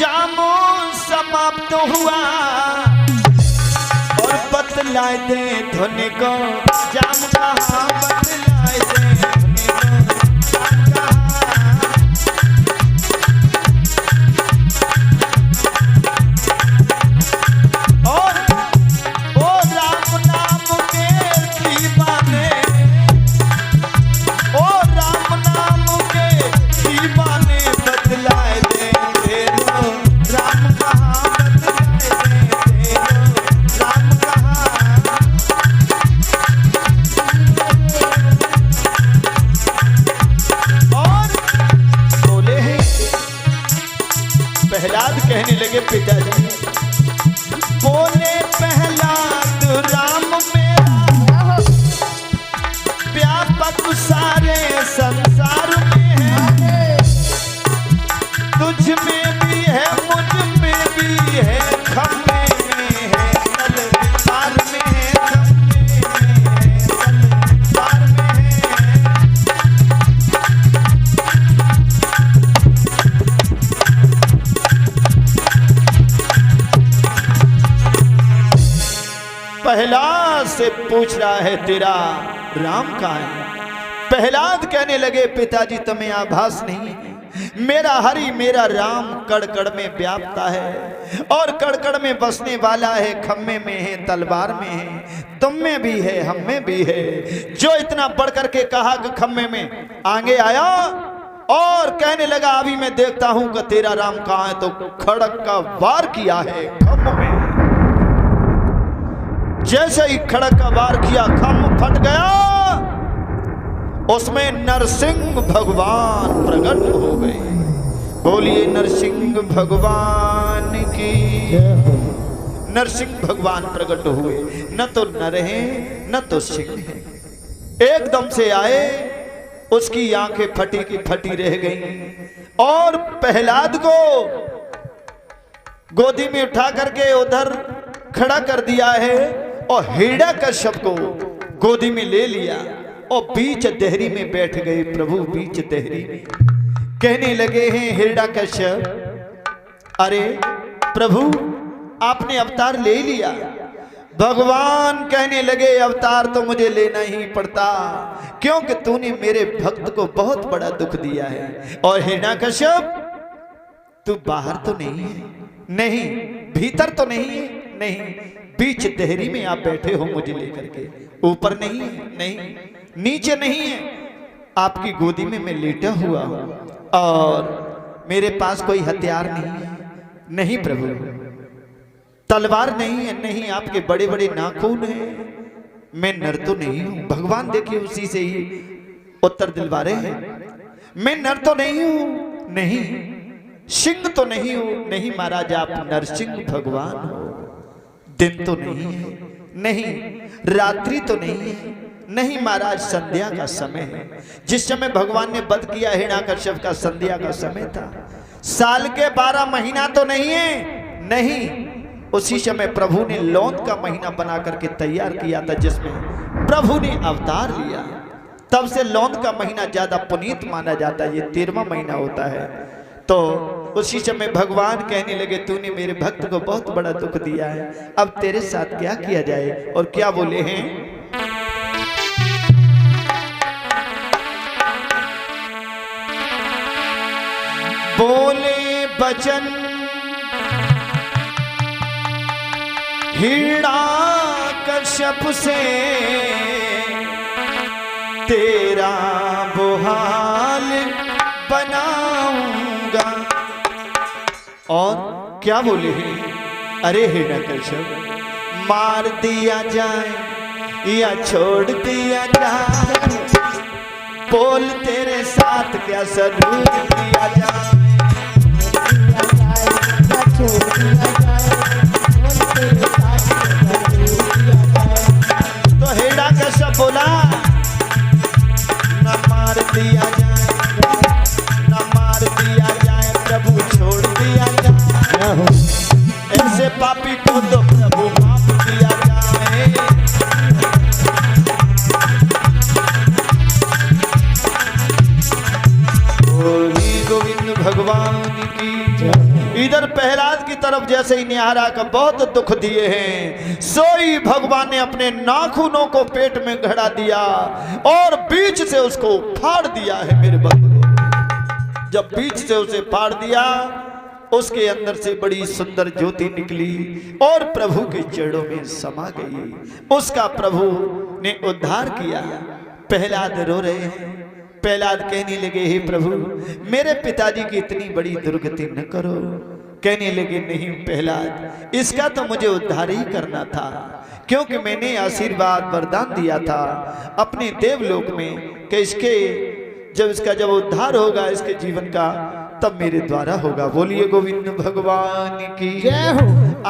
जामो समाप्त हुआ और बतलाए दे धुन को जाम कहाँ बतलाए दे धुन को जाम कहाँ। और ओ राम नाम के दीवाने, ओ राम नाम के दीवाने बतलाए दे राम कहाँ बतलाए दे राम कहाँ। और बोले हैं प्रहलाद कहने लगे पिताजी, बोले प्रहलाद राम मेरा व्यापक सारे संसार में है, तुझ में भी है मुझ में भी है, खम्मे में है तलवार में है, खम्मे में है तलवार में है। प्रहलाद से पूछ रहा है तेरा राम कहाँ है। प्रहलाद कहने लगे पिताजी तुम्हें आभास नहीं है, मेरा हरि मेरा राम कड़ कड़ में व्याप्ता है और कड़ कड़ में बसने वाला है, खम्मे में है तलवार में है, तुम में भी है हम में भी है। जो इतना बढ़ करके कहा कि खम्मे में आगे आया और कहने लगा अभी मैं देखता हूं कि तेरा राम कहाँ है, तो खड़क का वार किया है खम्भ में। जैसे ही खड़क का वार किया खम्भ फट गया, उसमें नरसिंह भगवान प्रकट हो गए। बोलिए नरसिंह भगवान की। नरसिंह भगवान प्रकट हुए, न तो नर हैं न तो सिंह हैं, एकदम से आए, उसकी आंखें फटी की फटी रह गईं और प्रहलाद को गोदी में उठा करके उधर खड़ा कर दिया है और हिरण्यकश्यप को गोदी में ले लिया और बीच देहरी में बैठ गए प्रभु। बीच देहरी में कहने लगे हैं हिरण्यकश्यप, अरे प्रभु आपने अवतार ले लिया। भगवान कहने लगे अवतार तो मुझे लेना ही पड़ता, क्योंकि तूने मेरे भक्त को बहुत बड़ा दुख दिया है। और हिरण्यकश्यप तू बाहर तो नहीं है, नहीं भीतर तो नहीं है, नहीं बीच देहरी में आप बैठे हो मुझे लेकर के, ऊपर नहीं है, नहीं नीचे नहीं है, आपकी गोदी में मैं लेटा हुआ हूं और मेरे पास कोई हथियार नहीं है। नहीं प्रभु तलवार नहीं है, नहीं आपके बड़े बड़े नाखून हैं, मैं नर तो नहीं हूं। भगवान देखिए उसी से ही उत्तर दिलवा रहे हैं, मैं नर तो नहीं हूं, नहीं सिंह तो नहीं हूं, नहीं महाराज आप नरसिंह भगवान हो। दिन तो नहीं है, नहीं रात्रि तो नहीं है, नहीं महाराज संध्या का समय है। जिस समय भगवान ने वध किया हिरण्यकश्यप का संध्या का समय था। साल के 12 महीना तो नहीं है, नहीं उसी समय प्रभु ने लौंद का महीना बना करके तैयार किया था, जिसमें प्रभु ने अवतार लिया। तब से लौंद का महीना ज्यादा पुनीत माना जाता है, ये 13वां महीना होता है। तो उसी समय भगवान कहने लगे तूने मेरे भक्त को बहुत बड़ा दुख दिया है, अब तेरे साथ क्या किया जाए। और क्या बोले हैं, बोले बचन हिरण्यकश्यप से तेरा बुहाल बनाऊंगा। और क्या बोले हैं, अरे हिरण्यकश्यप मार दिया जाए या छोड़ दिया जाए, बोल तेरे साथ क्या सलूक किया जाए। तो हिरण्यकश्यप बोला न मार दिया जाए, न मार दिया जाए, प्रभु छोड़ दिया जाए, ऐसे पापी को तो प्रभु माफ दिया जाए। गोविंद भगवान की इधर प्रहलाद की तरफ जैसे ही निहारा का बहुत दुख दिए हैं, सोई भगवान ने अपने नाखूनों को पेट में गड़ा दिया और बीच से उसको फाड़ दिया है मेरे बंधु। जब बीच से उसे फाड़ दिया, उसके अंदर से बड़ी सुंदर ज्योति निकली और प्रभु के चरणों में समा गई। उसका प्रभु ने उद्धार किया। प्रहलाद रो रहे हैं। प्रहलाद कहने लगे, हे प्रभु मेरे पिताजी की इतनी बड़ी दुर्गति न करो। कहने लगे, नहीं प्रहलाद, इसका तो मुझे उद्धार ही करना था, क्योंकि मैंने आशीर्वाद वरदान दिया था अपने देवलोक में कि इसका जब उद्धार होगा इसके जीवन का, तब मेरे द्वारा होगा। बोलिए गोविंद भगवान की जय हो।